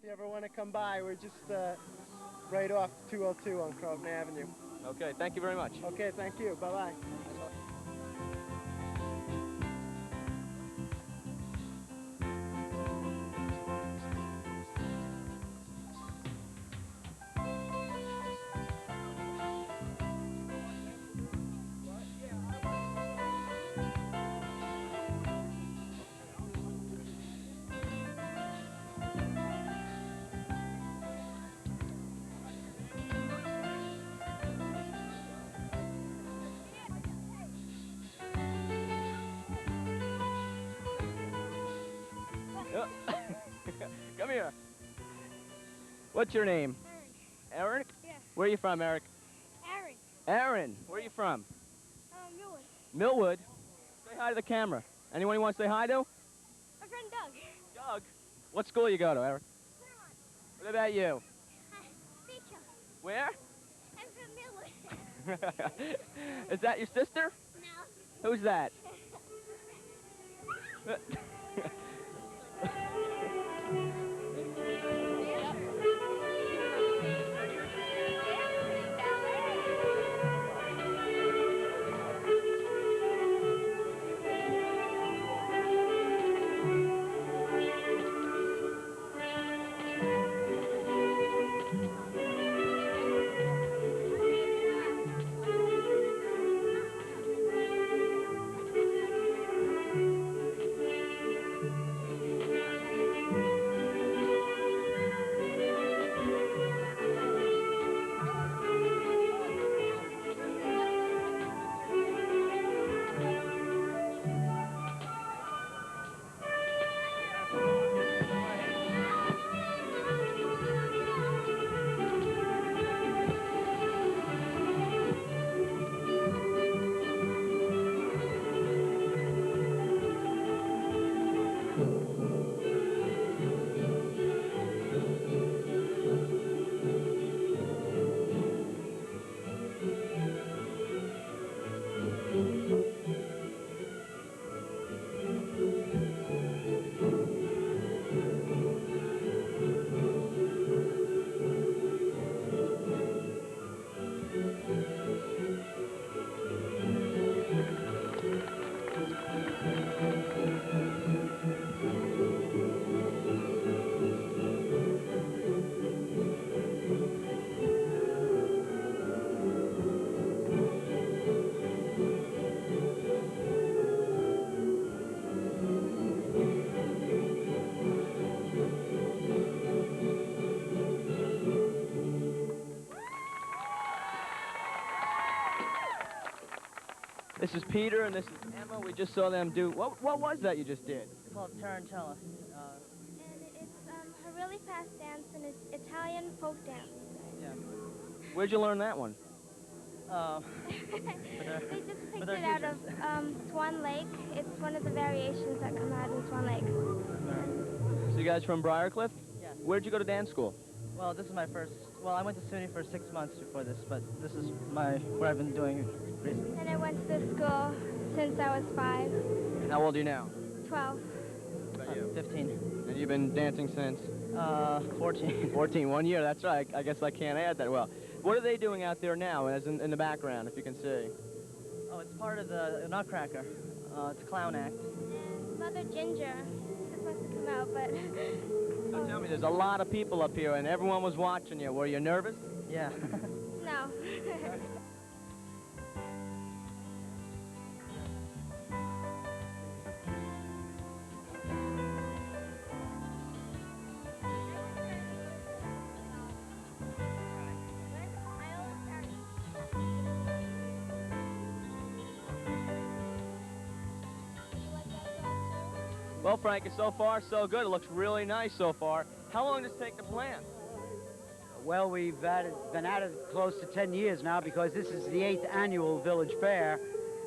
If you ever want to come by, we're just right off 202 on Croton Avenue. Okay, thank you very much. Okay, thank you. Bye-bye. Come here. What's your name? Eric. Eric? Yeah. Where are you from, Eric? Aaron. Aaron. Where are you from? Millwood. Millwood? Say hi to the camera. Anyone you want to say hi to? My friend Doug. Doug. What school you go to, Eric? What about you? Beecham. Where? I'm from Millwood. Is that your sister? No. Who's that? This is Peter and this is Emma. We just saw them do, what was that you just did? It's called Tarantella. And it's a really fast dance, and it's Italian folk dance. Yeah. Where'd you learn that one? They just picked it out of Swan Lake. It's one of the variations that come out in Swan Lake. So you guys from Briarcliff? Yeah. Where'd you go to dance school? Well, this is my first. Well, I went to SUNY for 6 months before this, but this is where I've been doing recently. And I went to this school since I was 5. And how old are you now? 12. What about you? 15. And you've been dancing since? 14. 14, 1 year, that's right. I guess I can't add that well. What are they doing out there now, as in the background, if you can see? Oh, it's part of the Nutcracker. It's a clown act. And Mother Ginger is supposed to come out, but... So tell me, there's a lot of people up here, and everyone was watching you. Were you nervous? Yeah. No. Well, Frank, so far so good. It looks really nice so far. How long does it take to plant? Well, we've been at it close to 10 years now because this is the 8th annual Village Fair,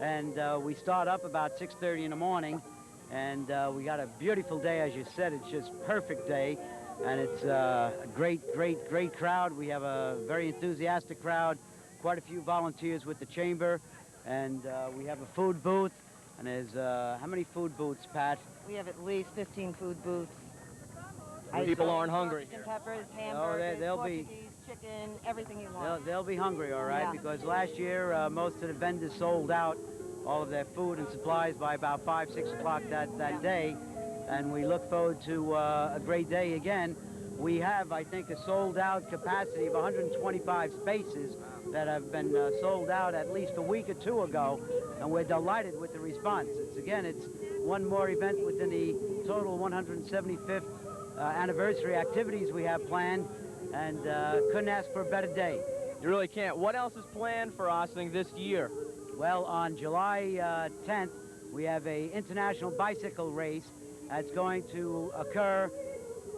and we start up about 6:30 in the morning, and we got a beautiful day, as you said. It's just perfect day, and it's a great crowd. We have a very enthusiastic crowd, quite a few volunteers with the chamber, and we have a food booth. And there's, how many food booths, Pat? We have at least 15 food booths. People aren't hungry Mexican here. peppers, hamburgers, they'll be- Portuguese, chicken, everything you want. They'll be hungry, all right, Yeah. because last year most of the vendors sold out all of their food and supplies by about 5, 6 o'clock that day, and we look forward to a great day again. We have, I think, a sold-out capacity of 125 spaces that have been sold out at least a week or two ago, and we're delighted with the response. It's one more event within the total 175th anniversary activities we have planned, and couldn't ask for a better day. You really can't. What else is planned for Ossining this year? Well, on July 10th, we have an international bicycle race that's going to occur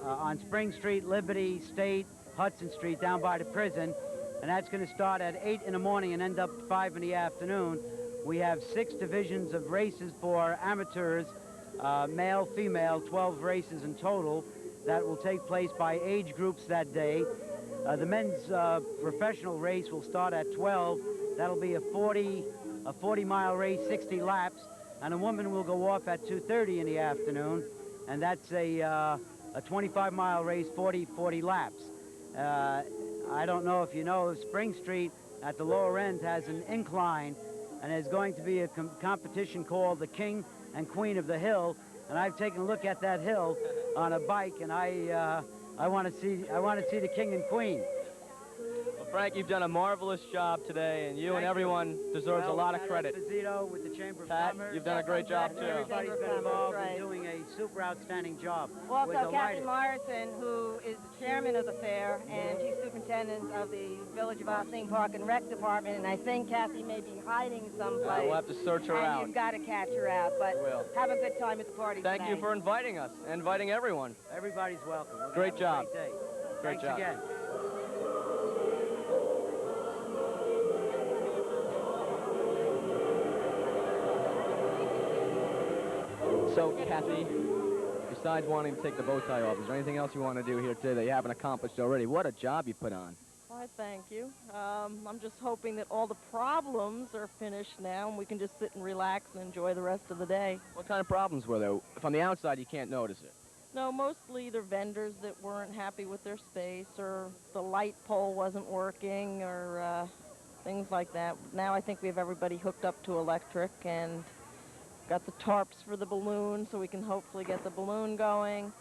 on Spring Street, Liberty, State, Hudson Street, down by the prison, and that's going to start at 8 in the morning and end up at 5 in the afternoon. We have 6 divisions of races for amateurs, male, female, 12 races in total. That will take place by age groups that day. The men's professional race will start at 12. That'll be a 40-mile race, 60 laps, and a woman will go off at 2:30 in the afternoon, and that's a 25-mile race, 40 laps. I don't know if you know, Spring Street at the lower end has an incline, and there's going to be a competition called the King and Queen of the Hill, and I've taken a look at that hill on a bike, and I want to see the King and Queen. Well, Frank, you've done a marvelous job today, and you and everyone deserves a lot of credit. Esposito with the Chamber of Pat, Commerce. you've done a great job, too. Everybody's been Chamber of involved Commerce, in doing a super outstanding job. Also, We're Kathy delighted. Morrison, who is the chairman of the fair, and she's superintendent of the Village of Ossining Park and Rec Department, and I think Kathy may be hiding someplace. We'll have to search her and out. you've got to catch her out, but We will. have a good time at the party Thank you today. for inviting us, and inviting everyone. Everybody's welcome. We're gonna Great have job. A great day. Great Thanks job. again. So, Kathy, besides wanting to take the bow tie off, is there anything else you want to do here today that you haven't accomplished already? What a job you put on. Why, thank you. I'm just hoping that all the problems are finished now and we can just sit and relax and enjoy the rest of the day. What kind of problems were there? From the outside, you can't notice it. No, mostly either vendors that weren't happy with their space, or the light pole wasn't working, or things like that. Now I think we have everybody hooked up to electric and got the tarps for the balloon, so we can hopefully get the balloon going.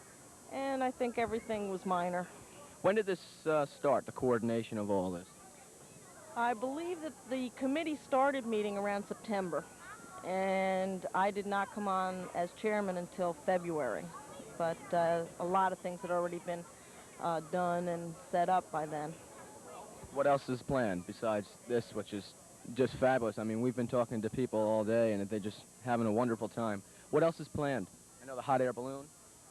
And I think everything was minor. When did this start, the coordination of all this? I believe that the committee started meeting around September, and I did not come on as chairman until February. But a lot of things had already been done and set up by then. What else is planned besides this, which is just fabulous? I mean, we've been talking to people all day, and they're just having a wonderful time. What else is planned? I know the hot air balloon.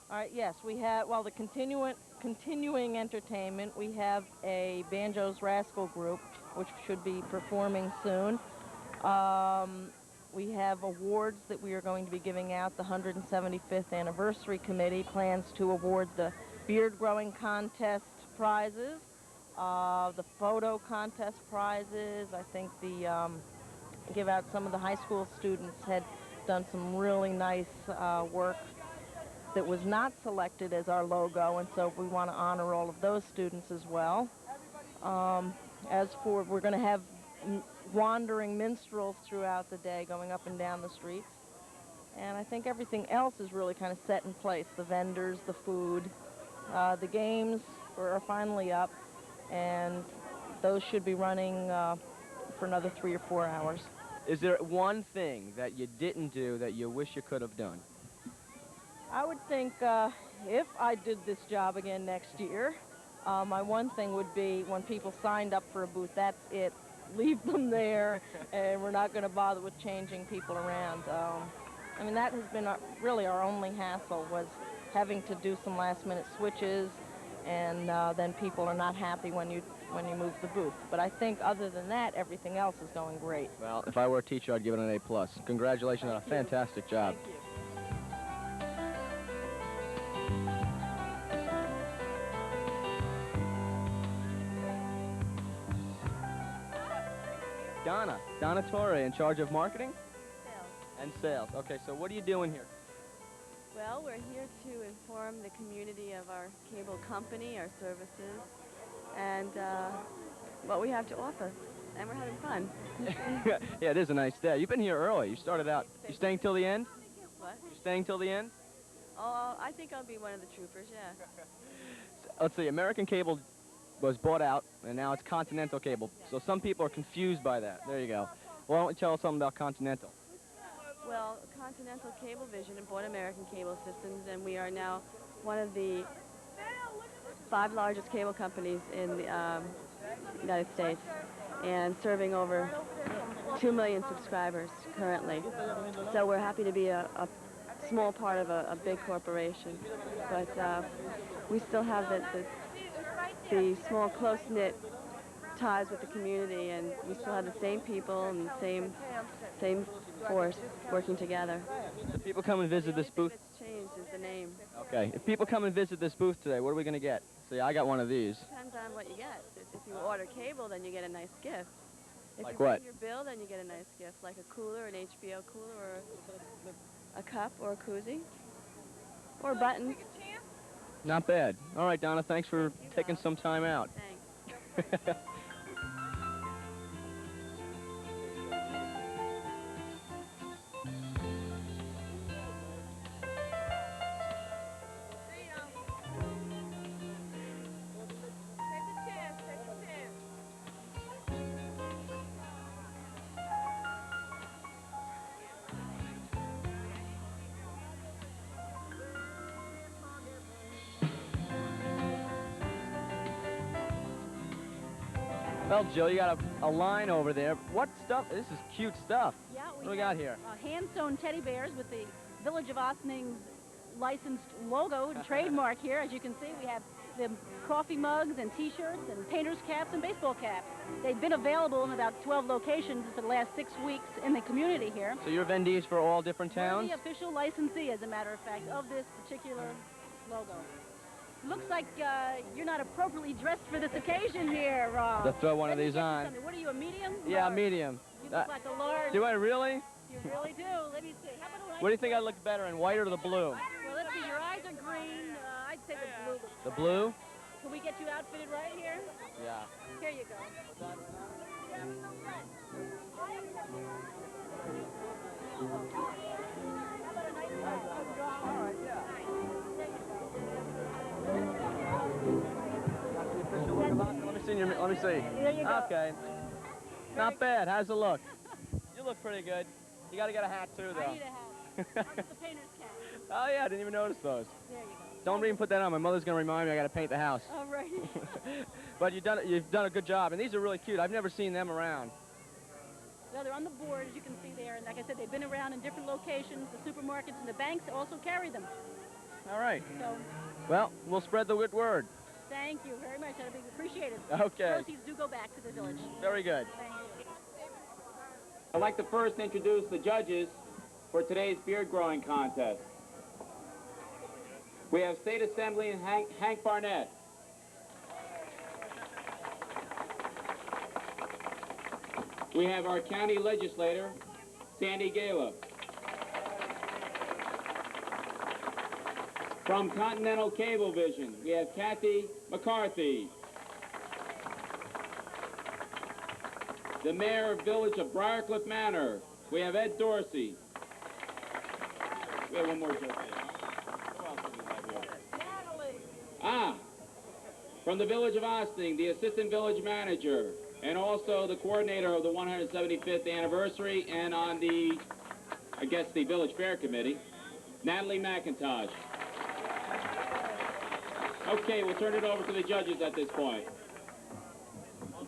All right, yes, we have, well, the continuing entertainment, we have a Banjo's Rascal group, which should be performing soon. We have awards that we are going to be giving out. The 175th Anniversary Committee plans to award the beard growing contest prizes, the photo contest prizes. I think give out some of the high school students had done some really nice work that was not selected as our logo, and so we want to honor all of those students as well. As for, we're going to have wandering minstrels throughout the day going up and down the streets. And I think everything else is really kind of set in place. The vendors, the food, the games are finally up, and those should be running for another 3 or 4 hours. Is there one thing that you didn't do that you wish you could have done? I would think if I did this job again next year, my one thing would be when people signed up for a booth, that's it. Leave them there, and we're not going to bother with changing people around. I mean, that has been really our only hassle, was having to do some last-minute switches, and then people are not happy when you move the booth. But I think other than that, everything else is going great. Well, if I were a teacher, I'd give it an A+. Congratulations on a fantastic job. Thank you. Donna Torre, in charge of marketing? Sales. And sales. Okay, so what are you doing here? Well, we're here to inform the community of our cable company, our services, and what we have to offer. And we're having fun. Yeah, it is a nice day. You've been here early. You started out. You staying till the end? What? You staying till the end? Oh, I think I'll be one of the troopers, yeah. Let's see. American Cable was bought out, and now it's Continental Cable. So some people are confused by that. There you go. Why don't you tell us something about Continental? Well, Continental Cablevision bought American Cable Systems, and we are now one of the 5 largest cable companies in the United States, and serving over 2 million subscribers currently. So we're happy to be a small part of a big corporation, but we still have the small, close-knit ties with the community, and we still have the same people and the same force working together. If people come and visit this booth... That's changed is the name. Okay. If people come and visit this booth today, what are we going to get? See, I got one of these. Depends on what you get. If you order cable, then you get a nice gift. If Like you what? pay your bill, then you get a nice gift, like a cooler, an HBO cooler, or a cup, or a koozie, or buttons. Not bad. All right, Donna, thanks for taking some time out. Thanks. Well, Jill, you got a line over there. What stuff? This is cute stuff. Yeah, What do we got here? Hand-sewn teddy bears with the Village of Ossining's licensed logo and trademark here. As you can see, we have the coffee mugs and T-shirts and painters' caps and baseball caps. They've been available in about 12 locations for the last 6 weeks in the community here. So you're vendees for all different towns? We're the official licensee, as a matter of fact, of this particular logo. Looks like you're not appropriately dressed for this occasion here, Rob. To throw one of these on. What are you, a medium? Yeah, Large? medium. You look like a large. Do I really? You really do. Let me see. How about What do you think I look better in, white or the blue? Well, let's see. Your eyes are green. I'd say the blue. The blue? Can we get you outfitted right here? Yeah. Here you go. Let me see. Let me see. There you go. Okay. Not bad. How's it look? You look pretty good. You got to get a hat too, though. I need a hat. How about the painter's cap? Oh yeah, I didn't even notice those. There you go. Don't even put that on. My mother's gonna remind me I got to paint the house. All right. But you've done a good job, and these are really cute. I've never seen them around. Well, they're on the board, as you can see there. And like I said, they've been around in different locations. The supermarkets and the banks also carry them. All right. So, Well, we'll spread the good word. thank you very much. That'll be appreciated. Okay. Proceeds do go back to the village. Very good. Thank you. I'd like to first introduce the judges for today's beard growing contest. We have State Assemblyman Hank Barnett. We have our county legislator, Sandy Gala. From Continental Cablevision, we have Kathy McCarthy. The mayor of Village of Briarcliff Manor, we have Ed Dorsey. We have one more judge. From the Village of Ossining, the assistant village manager, and also the coordinator of the 175th anniversary, and on the, I guess, the Village Fair Committee, Natalie McIntosh. Okay, we'll turn it over to the judges at this point.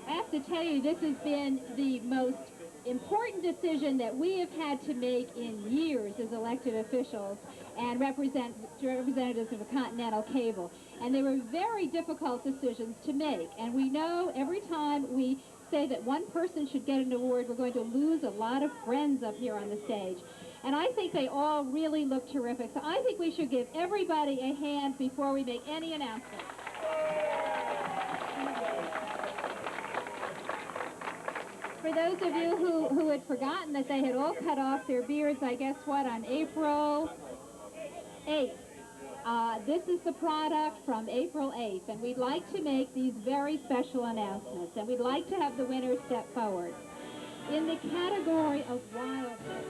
I have to tell you, this has been the most important decision that we have had to make in years as elected officials and representatives of the Continental Cable. And they were very difficult decisions to make. And we know every time we say that one person should get an award, we're going to lose a lot of friends up here on the stage. And I think they all really look terrific. So I think we should give everybody a hand before we make any announcement. For those of you who had forgotten that they had all cut off their beards, I guess what, on April 8th. This is the product from April 8th, and we'd like to make these very special announcements, and we'd like to have the winners step forward. In the category of wildness,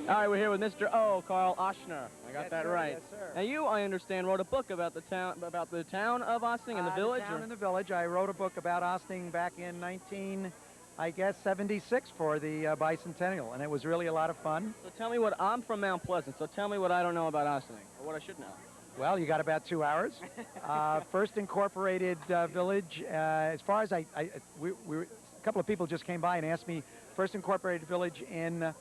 All right, we're here with Mr. O, Carl Oshner. I got that right. Yes, sir. Now you, I understand, wrote a book about the town of Ossining and the village. The town and the village. I wrote a book about Ossining back in 76 for the bicentennial, and it was really a lot of fun. So tell me what, I'm from Mount Pleasant, so tell me what I don't know about Ossining, or what I should know. Well, you got about 2 hours. First incorporated village, as far as a couple of people just came by and asked me, first incorporated village in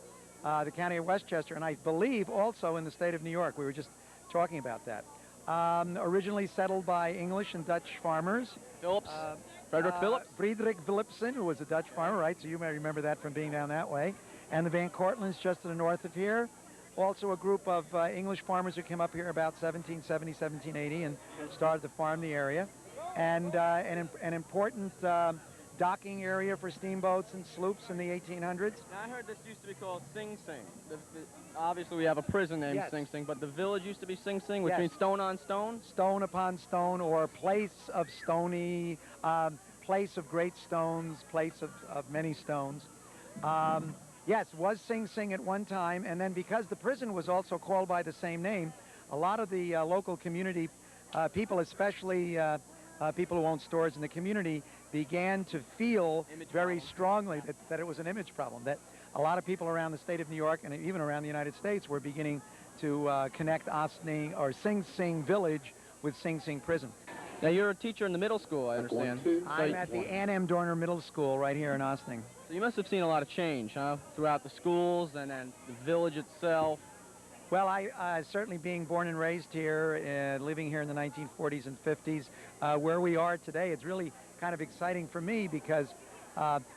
the county of Westchester, and I believe also in the state of New York. We were just talking about that. Originally settled by English and Dutch farmers. Phillips? Frederick Phillips? Friedrich Philipsen, who was a Dutch farmer, right? So you may remember that from being down that way. And the Van Cortlands just to the north of here. Also a group of English farmers who came up here about 1770, 1780 and started to farm the area. And an important docking area for steamboats and sloops in the 1800s. Now, I heard this used to be called Sing Sing. Obviously, we have a prison named Sing Sing, but the village used to be Sing Sing, which means stone on stone? Stone upon stone, or place of stony, place of great stones, place of many stones. Yes, was Sing Sing at one time, and then because the prison was also called by the same name, a lot of the local community people, especially people who own stores in the community, began to feel very strongly that it was an image problem, that a lot of people around the state of New York and even around the United States were beginning to connect Ossining or Sing Sing Village with Sing Sing Prison. Now, you're a teacher in the middle school, I understand. I'm at the Ann M. Dorner Middle School right here in Ossining. So you must have seen a lot of change, huh? Throughout the schools and then the village itself. Well, I certainly being born and raised here, living here in the 1940s and 50s, where we are today, it's really kind of exciting for me because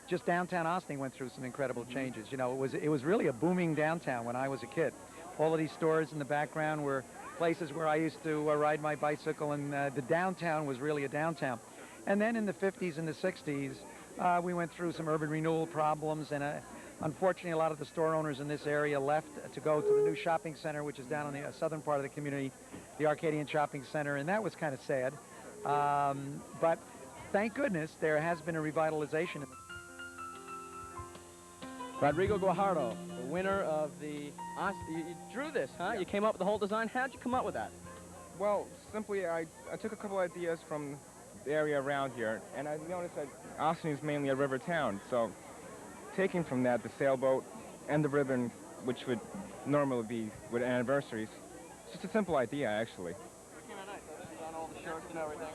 just downtown Ossining went through some incredible changes. You know, it was really a booming downtown when I was a kid. All of these stores in the background were places where I used to ride my bicycle, and the downtown was really a downtown. And then in the 50s and the 60s, we went through some urban renewal problems, and unfortunately a lot of the store owners in this area left to go to the new shopping center, which is down on the southern part of the community, the Arcadian Shopping Center, and that was kind of sad. But thank goodness there has been a revitalization. Rodrigo Guajardo, the winner of the... You drew this, huh? Yeah. You came up with the whole design. How'd you come up with that? Well, simply I took a couple ideas from the area around here, and I noticed that Ossining is mainly a river town, so taking from that the sailboat and the ribbon, which would normally be with anniversaries, it's just a simple idea, actually. We came at night, so this is on all the shirts and everything.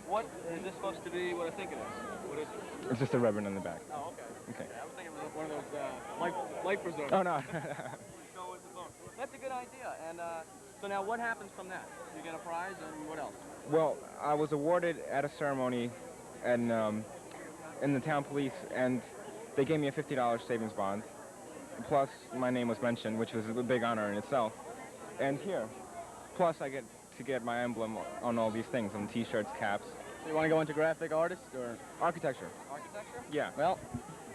What is this supposed to be? What I think it is? What is it? It's just a ribbon on the back. Oh, okay. Okay. Yeah, I was thinking it was one of those life preservers. Oh, no. That's a good idea. And so now what happens from that? You get a prize, and what else? Well, I was awarded at a ceremony and in the town police, and they gave me a $50 savings bond. Plus, my name was mentioned, which was a big honor in itself. And here, plus I get to get my emblem on all these things, on T-shirts, caps. So you want to go into graphic artist or architecture? Architecture? Yeah. Well,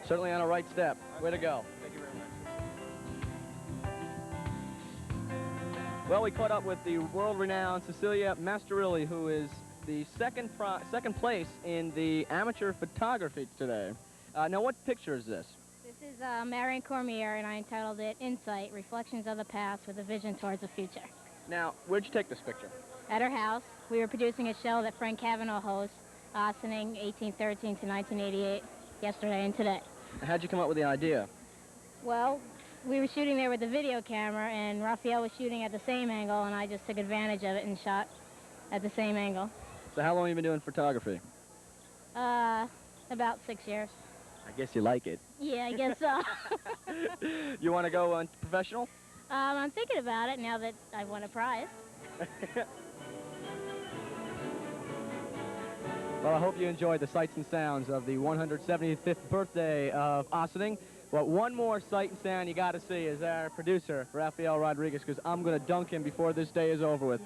certainly on a right step. Way to go. Thank you very much. Well, we caught up with the world-renowned Cecilia Masterilli, who is the second place in the amateur photography today. Now, what picture is this? This is Marion Cormier, and I entitled it Insight, Reflections of the Past with a Vision Towards the Future. Now, where'd you take this picture? At her house, we were producing a show that Frank Cavanaugh hosts, Ossining 1813 to 1988, yesterday and today. How'd you come up with the idea? Well, we were shooting there with the video camera, and Raphael was shooting at the same angle, and I just took advantage of it and shot at the same angle. So how long have you been doing photography? About 6 years. I guess you like it. Yeah, I guess so. You want to go professional? I'm thinking about it now that I've won a prize. Well, I hope you enjoyed the sights and sounds of the 175th birthday of Ossining. Well, one more sight and sound you got to see is our producer, Rafael Rodriguez, because I'm going to dunk him before this day is over with.